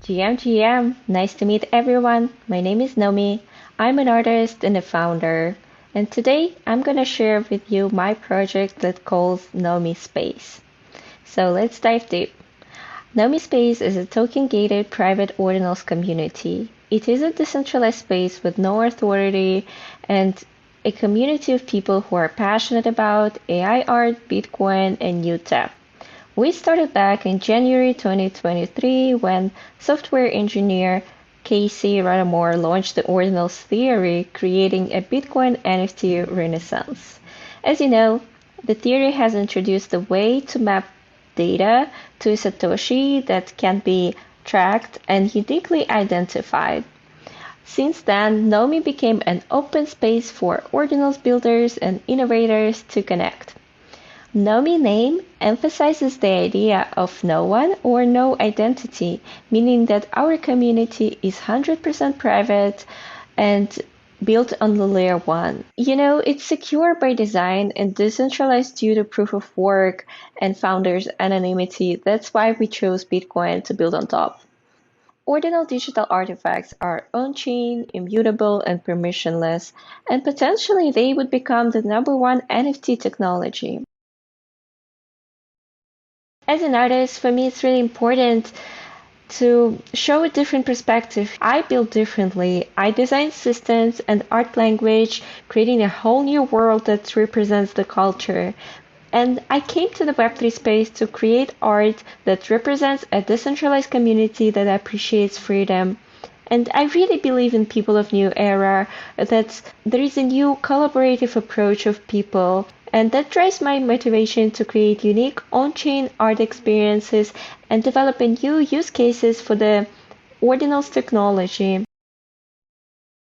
GM, nice to meet everyone. My name is NōME. I'm an artist and a founder. And today I'm going to share with you my project that calls NōME Space. So let's dive deep. NōME Space is a token-gated private ordinals community. It is a decentralized space with no authority and a community of people who are passionate about AI art, Bitcoin, and new tech. We started back in January 2023 when software engineer Casey Radamore launched the Ordinals theory, creating a Bitcoin NFT renaissance. As you know, the theory has introduced a way to map data to a Satoshi that can be tracked and uniquely identified. Since then, NōME became an open space for Ordinals builders and innovators to connect. NōME name emphasizes the idea of no one or no identity, meaning that our community is 100% private and built on the layer 1. It's secure by design and decentralized due to proof of work and founders' anonymity. That's why we chose Bitcoin to build on top. Ordinal digital artifacts are on-chain, immutable, and permissionless, and potentially they would become the #1 NFT technology. As an artist, for me, it's really important to show a different perspective. I build differently. I design systems and art language, creating a whole new world that represents the culture. And I came to the Web3 space to create art that represents a decentralized community that appreciates freedom. And I really believe in people of new era, that there is a new collaborative approach of people. And that drives my motivation to create unique on-chain art experiences and develop new use cases for the Ordinals technology.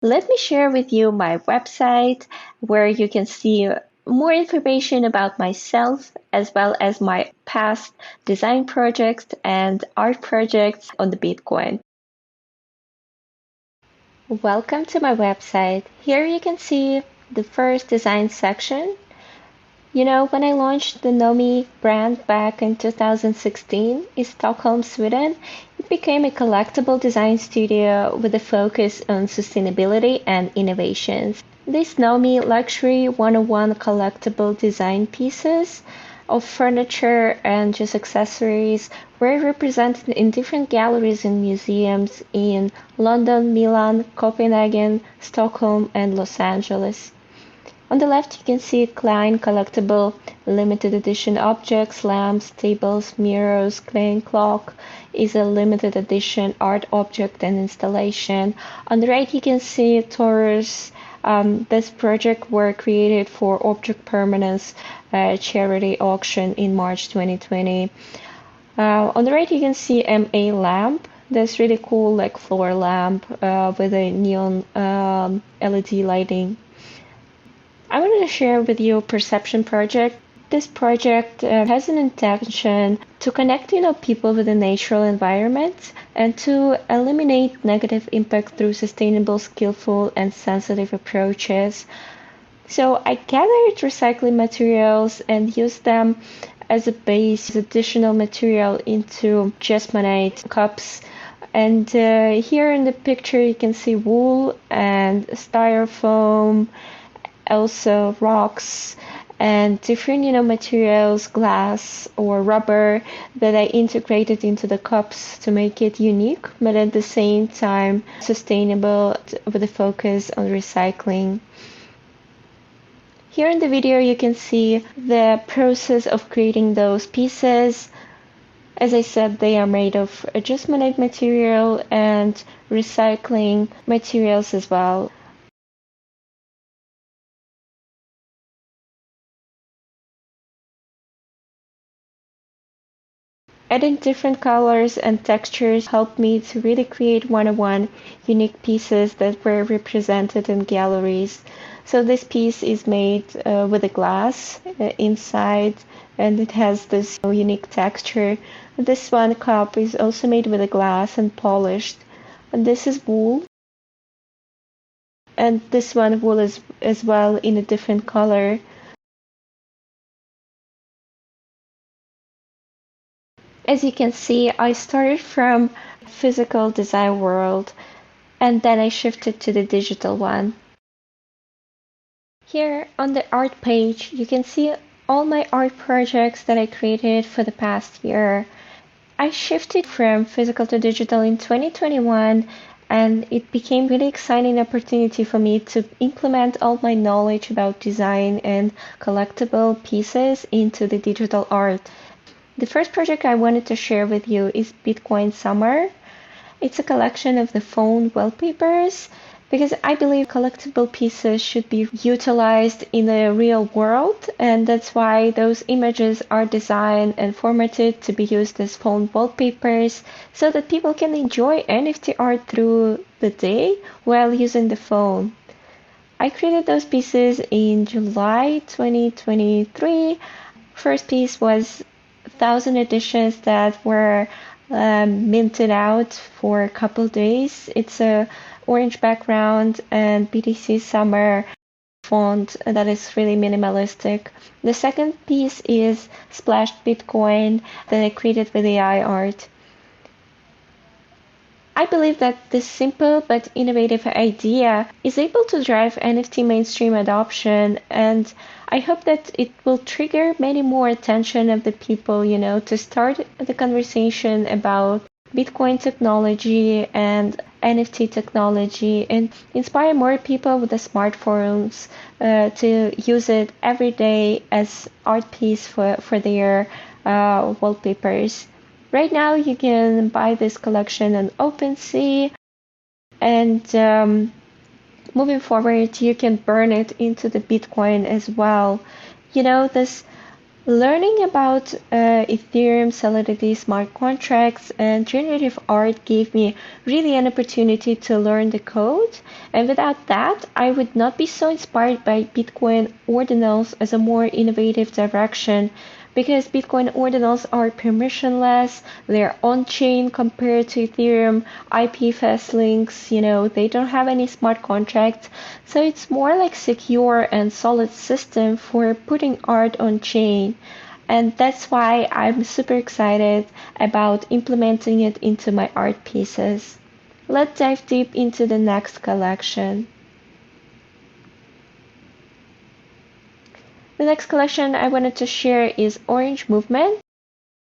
Let me share with you my website where you can see more information about myself as well as my past design projects and art projects on the Bitcoin. Welcome to my website. Here you can see the first design section. When I launched the NōME brand back in 2016 in Stockholm, Sweden, it became a collectible design studio with a focus on sustainability and innovations. These NōME Luxury 101 collectible design pieces of furniture and just accessories were represented in different galleries and museums in London, Milan, Copenhagen, Stockholm, and Los Angeles. On the left, you can see Klein collectible limited edition objects, lamps, tables, mirrors. Klein clock is a limited edition art object and installation. On the right, you can see Taurus. This project were created for Object Permanence charity auction in March 2020. On the right, you can see MA lamp. That's really cool, like floor lamp with a neon LED lighting. I wanted to share with you a perception project. This project has an intention to connect people with the natural environment and to eliminate negative impact through sustainable, skillful, and sensitive approaches. So I gathered recycling materials and used them as a base, additional material into Jasmonite cups. And here in the picture you can see wool and styrofoam, also rocks and different materials, glass or rubber, that I integrated into the cups to make it unique but at the same time sustainable with a focus on recycling. Here in the video you can see the process of creating those pieces. As I said, they are made of Jasmonite material and recycling materials as well. Adding different colors and textures helped me to really create one-on-one unique pieces that were represented in galleries. So this piece is made with a glass inside, and it has this unique texture. This one cup is also made with a glass and polished. And this is wool. And this one wool is as well in a different color. As you can see, I started from physical design world, and then I shifted to the digital one. Here on the art page, you can see all my art projects that I created for the past year. I shifted from physical to digital in 2021, and it became really exciting opportunity for me to implement all my knowledge about design and collectible pieces into the digital art. The first project I wanted to share with you is Bitcoin Summer. It's a collection of the phone wallpapers because I believe collectible pieces should be utilized in the real world, and that's why those images are designed and formatted to be used as phone wallpapers so that people can enjoy NFT art through the day while using the phone. I created those pieces in July 2023. First piece was 1,000 editions that were minted out for a couple days. It's a orange background and BTC Summer font that is really minimalistic. The second piece is Splashed Bitcoin that I created with AI art. I believe that this simple but innovative idea is able to drive NFT mainstream adoption, and I hope that it will trigger many more attention of the people, to start the conversation about Bitcoin technology and NFT technology and inspire more people with the smartphones to use it every day as art piece for their wallpapers. Right now, you can buy this collection on OpenSea, and moving forward, you can burn it into the Bitcoin as well. This learning about Ethereum, Solidity, smart contracts, and generative art gave me really an opportunity to learn the code. And without that, I would not be so inspired by Bitcoin Ordinals as a more innovative direction, because Bitcoin Ordinals are permissionless, they're on-chain compared to Ethereum, IPFS links, they don't have any smart contracts, so it's more like secure and solid system for putting art on-chain. And that's why I'm super excited about implementing it into my art pieces. Let's dive deep into the next collection. The next collection I wanted to share is Orange Movement.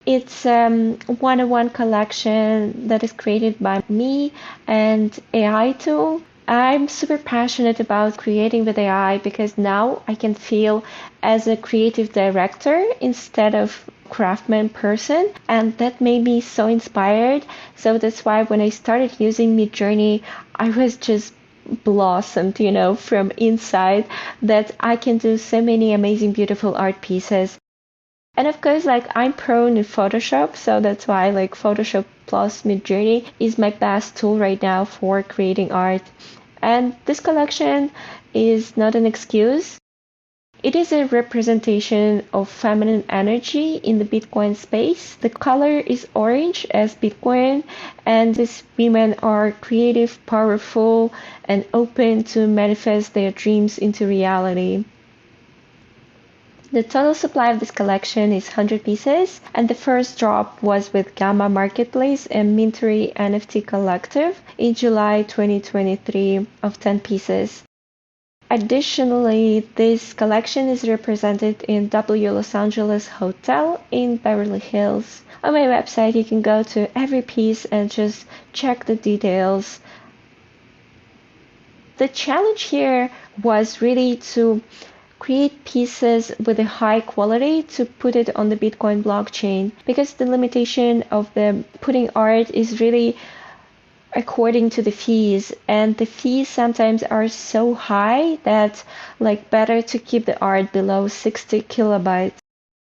It's a one-on-one collection that is created by me and AI tool. I'm super passionate about creating with AI because now I can feel as a creative director instead of craftsman person, and that made me so inspired. So that's why when I started using Midjourney, I was just blossomed, from inside, that I can do so many amazing, beautiful art pieces. And of course, I'm prone to Photoshop, so that's why Photoshop plus Midjourney is my best tool right now for creating art. And this collection is not an excuse. It is a representation of feminine energy in the Bitcoin space. The color is orange as Bitcoin, and these women are creative, powerful, and open to manifest their dreams into reality. The total supply of this collection is 100 pieces, and the first drop was with Gamma Marketplace and Mintery NFT Collective in July 2023 of 10 pieces. Additionally, this collection is represented in W Los Angeles Hotel in Beverly Hills. On my website, you can go to every piece and just check the details. The challenge here was really to create pieces with a high quality to put it on the Bitcoin blockchain, because the limitation of the putting art is really according to the fees, and the fees sometimes are so high that better to keep the art below 60 kilobytes.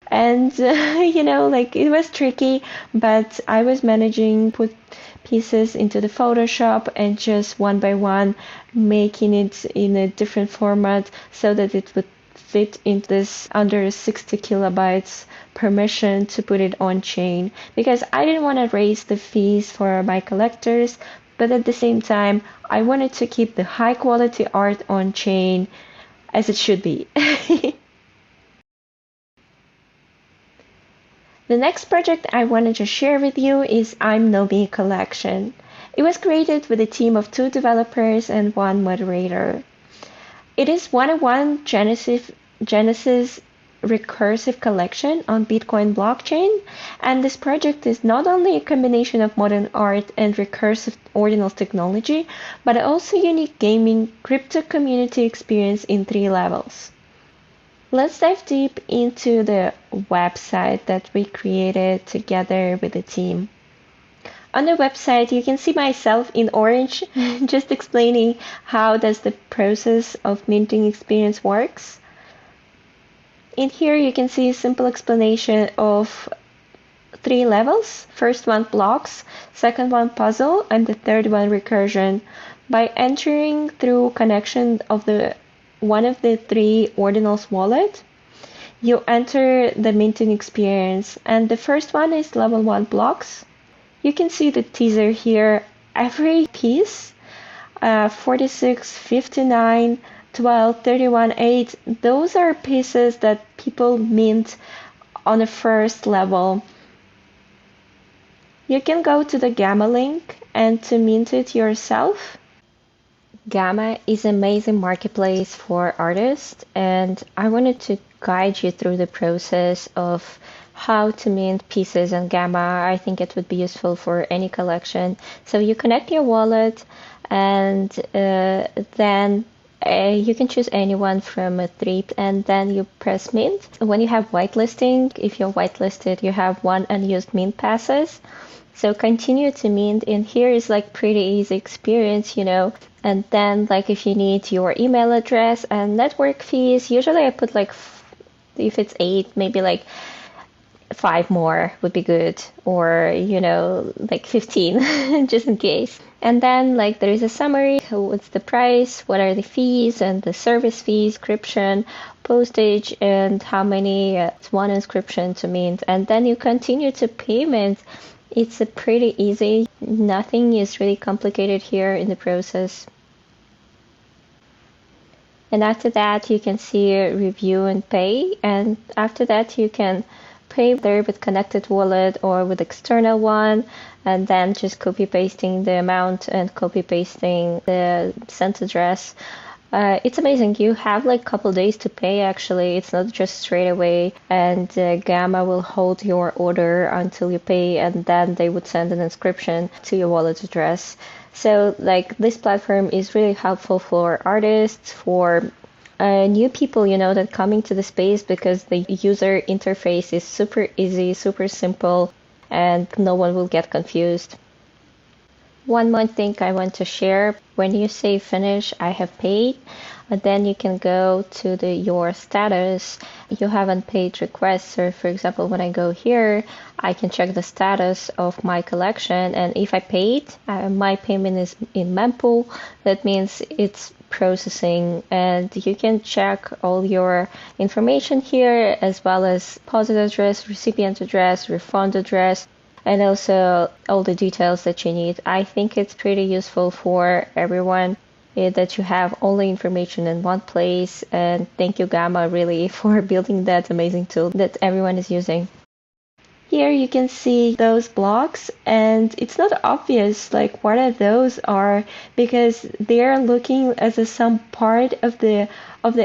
And it was tricky, but I was managing put pieces into the Photoshop and just one by one making it in a different format so that it would fit in this under 60 kilobytes permission to put it on chain, because I didn't want to raise the fees for my collectors, but at the same time I wanted to keep the high quality art on chain as it should be. The next project I wanted to share with you is I'm NōME collection. It was created with a team of 2 developers and 1 moderator. It is one-on-one Genesis recursive collection on Bitcoin blockchain, and this project is not only a combination of modern art and recursive Ordinals technology, but also unique gaming crypto community experience in 3 levels. Let's dive deep into the website that we created together with the team. On the website, you can see myself in orange, just explaining how does the process of minting experience works. In here, you can see a simple explanation of 3 levels. First one blocks, second one puzzle, and the third one recursion. By entering through connection of one of the 3 Ordinals wallet, you enter the minting experience. And the first one is level 1 blocks. You can see the teaser here. Every piece, 46, 59, 12, 31, 8, those are pieces that people mint on the first level. You can go to the Gamma link and to mint it yourself. Gamma is an amazing marketplace for artists, and I wanted to guide you through the process of how to mint pieces on Gamma. I think it would be useful for any collection. So you connect your wallet, and then you can choose anyone from 3, and then you press mint. When you have whitelisting, if you're whitelisted, you have 1 unused mint passes. So continue to mint, and here is like pretty easy experience, And then like if you need your email address and network fees, usually I put like, if it's 8, maybe like 5 more would be good, or like 15 just in case. And then like there is a summary, what's the price, what are the fees and the service fees, inscription, postage, and how many it's 1 inscription to mint. And then you continue to payment. It's pretty easy. Nothing is really complicated here in the process. And after that, you can see review and pay. And after that, you can pay there with connected wallet or with external one, and then just copy pasting the amount and copy pasting the sent address. It's amazing. You have like a couple days to pay actually. It's not just straight away, and Gamma will hold your order until you pay, and then they would send an inscription to your wallet address. So like this platform is really helpful for artists, for new people, that coming to the space, because the user interface is super easy, super simple, and no one will get confused. One more thing I want to share, when you say finish, I have paid, then you can go to your status. You have unpaid requests. So for example, when I go here, I can check the status of my collection, and if I paid, my payment is in mempool. That means it's processing, and you can check all your information here, as well as deposit address, recipient address, refund address, and also all the details that you need. I think it's pretty useful for everyone that you have all the information in one place, and thank you Gamma really for building that amazing tool that everyone is using. Here you can see those blocks, and it's not obvious like what are those are, because they're looking as some part of the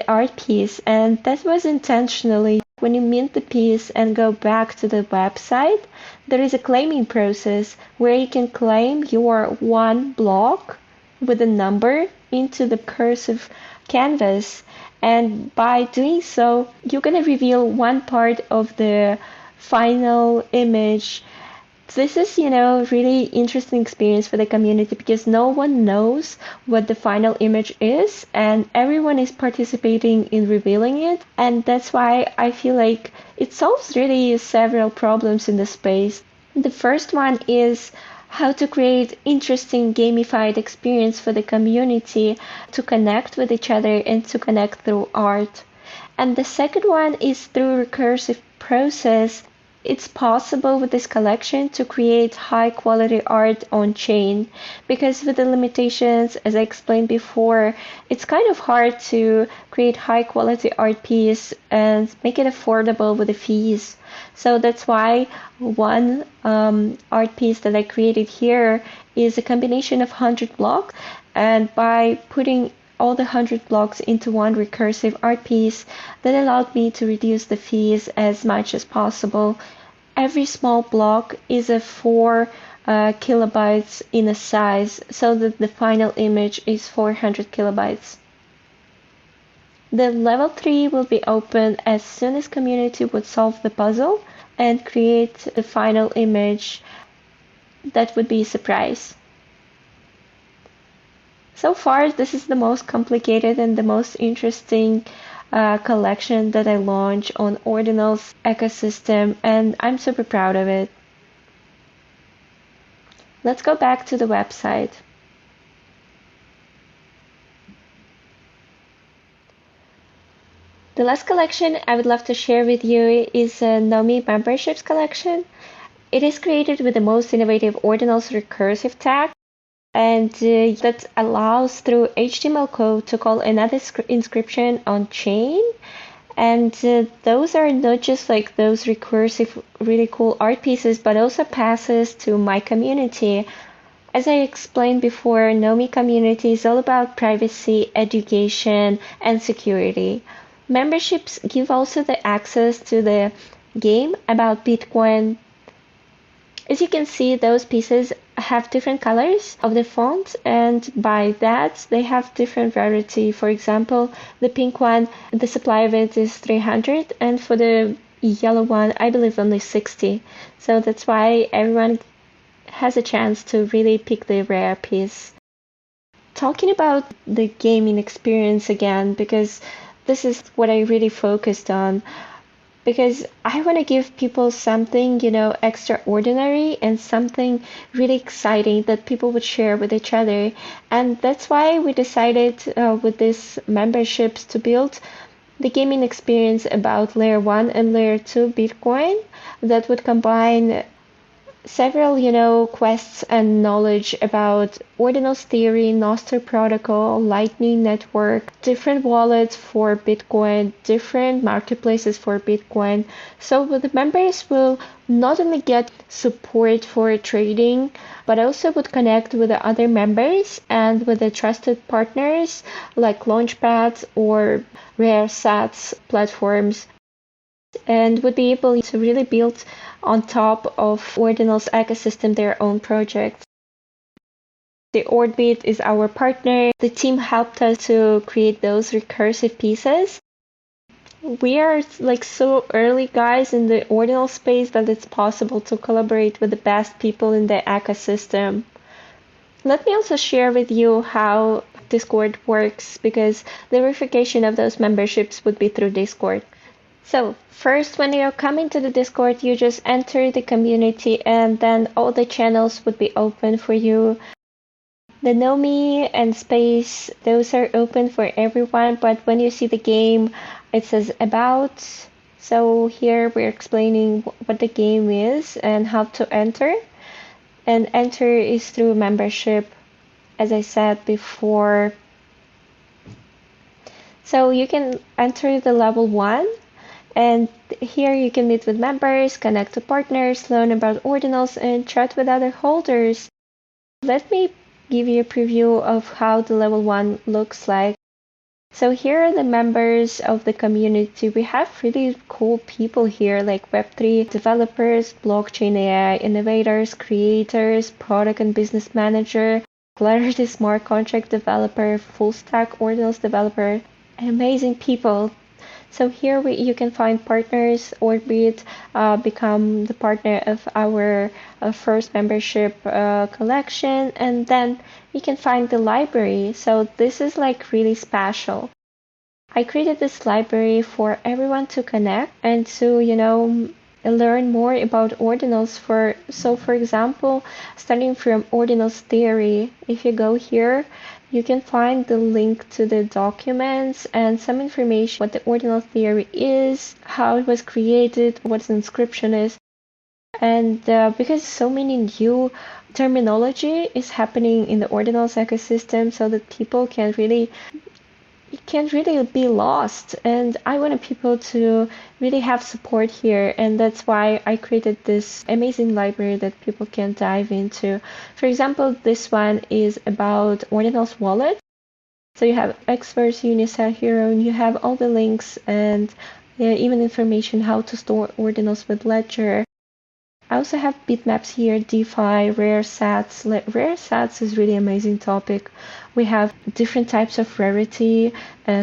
art piece, and that was intentionally. When you mint the piece and go back to the website, there is a claiming process where you can claim your 1 block with a number into the cursive canvas, and by doing so, you're going to reveal 1 part of the final image. This is, really interesting experience for the community, because no one knows what the final image is, and everyone is participating in revealing it. And that's why I feel like it solves really several problems in the space. The first one is how to create interesting gamified experience for the community to connect with each other and to connect through art. And the second one is through recursive process. It's possible with this collection to create high quality art on chain, because with the limitations, as I explained before, it's kind of hard to create high quality art piece and make it affordable with the fees. So that's why one art piece that I created here is a combination of 100 blocks, and by putting all the 100 blocks into one recursive art piece, that allowed me to reduce the fees as much as possible. Every small block is a 4 kilobytes in a size, so that the final image is 400 kilobytes. The level 3 will be open as soon as community would solve the puzzle and create the final image. That would be a surprise. So far, this is the most complicated and the most interesting collection that I launched on Ordinals ecosystem, and I'm super proud of it. Let's go back to the website. The last collection I would love to share with you is a NōME memberships collection. It is created with the most innovative Ordinals recursive tag, and that allows through HTML code to call another inscription on chain. And those are not just like those recursive, really cool art pieces, but also passes to my community. As I explained before, NōME community is all about privacy, education, and security. Memberships give also the access to the game about Bitcoin. As you can see, those pieces have different colors of the font, and by that they have different rarity. For example, the pink one, the supply of it is 300, and for the yellow one, I believe only 60. So that's why everyone has a chance to really pick the rare piece. Talking about the gaming experience again, because this is what I really focused on, because I want to give people something, extraordinary and something really exciting that people would share with each other. And that's why we decided with these memberships to build the gaming experience about layer 1 and layer 2 Bitcoin that would combine several, quests and knowledge about Ordinals theory, Nostr protocol, Lightning Network, different wallets for Bitcoin, different marketplaces for Bitcoin. So the members will not only get support for trading, but also would connect with the other members and with the trusted partners like Launchpad or Rare Sats platforms, and would be able to really build on top of Ordinals ecosystem their own projects. The Orbit is our partner. The team helped us to create those recursive pieces. We are like so early guys in the Ordinal space that it's possible to collaborate with the best people in the ecosystem. Let me also share with you how Discord works, because the verification of those memberships would be through Discord. So first, when you're coming to the Discord, you just enter the community and then all the channels would be open for you. The NōME and Space, those are open for everyone, but when you see the game, it says About. So here we're explaining what the game is and how to enter. And enter is through membership, as I said before. So you can enter the level 1. And here you can meet with members, connect to partners, learn about Ordinals, and chat with other holders. Let me give you a preview of how the level 1 looks like. So here are the members of the community. We have really cool people here, like Web3 developers, blockchain AI innovators, creators, product and business manager, Clarity smart contract developer, full stack Ordinals developer, amazing people. So here you can find partners. Orbit become the partner of our first membership collection, and then you can find the library. So this is like really special. I created this library for everyone to connect and to learn more about Ordinals. For example, starting from Ordinals theory, if you go here, you can find the link to the documents and some information what the Ordinal theory is, how it was created, what its inscription is. And because so many new terminology is happening in the Ordinals ecosystem, so that people can't really be lost. And I wanted people to really have support here, and that's why I created this amazing library that people can dive into. For example, this one is about Ordinals wallet. So you have experts, Unisat Hero, and you have all the links and even information how to store Ordinals with Ledger. I also have bitmaps here, DeFi, rare sats. Rare sats is really amazing topic. We have different types of rarity,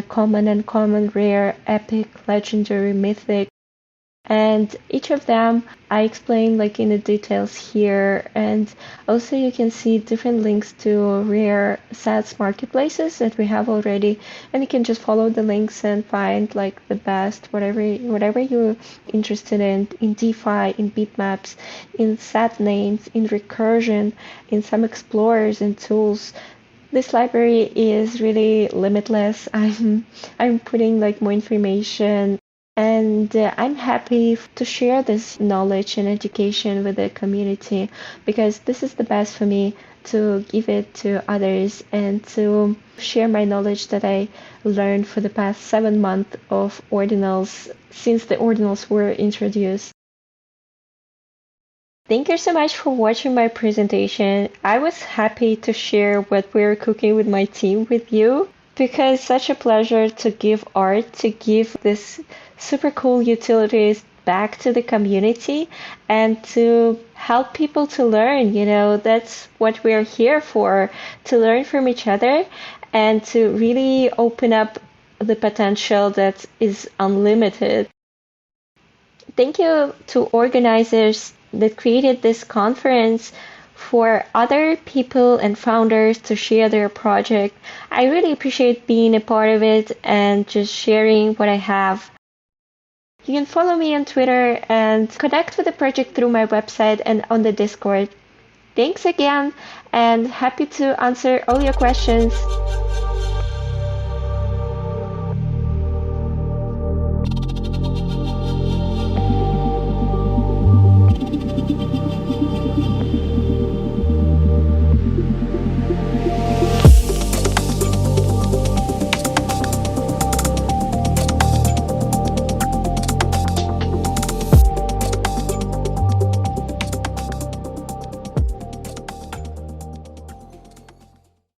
common, uncommon, rare, epic, legendary, mythic. And each of them I explain like in the details here. And also you can see different links to rare sats marketplaces that we have already. And you can just follow the links and find like the best, whatever you're interested in DeFi, in bitmaps, in sat names, in recursion, in some explorers and tools. This library is really limitless. I'm putting like more information, and I'm happy to share this knowledge and education with the community, because this is the best for me to give it to others and to share my knowledge that I learned for the past 7 months of ordinals since the ordinals were introduced. Thank you so much for watching my presentation. I was happy to share what we're cooking with my team with you, because it's such a pleasure to give art, to give this super cool utilities back to the community and to help people to learn. That's what we're here for, to learn from each other and to really open up the potential that is unlimited. Thank you to organizers that created this conference, for other people and founders to share their project. I really appreciate being a part of it and just sharing what I have. You can follow me on Twitter and connect with the project through my website and on the Discord. Thanks again, and happy to answer all your questions.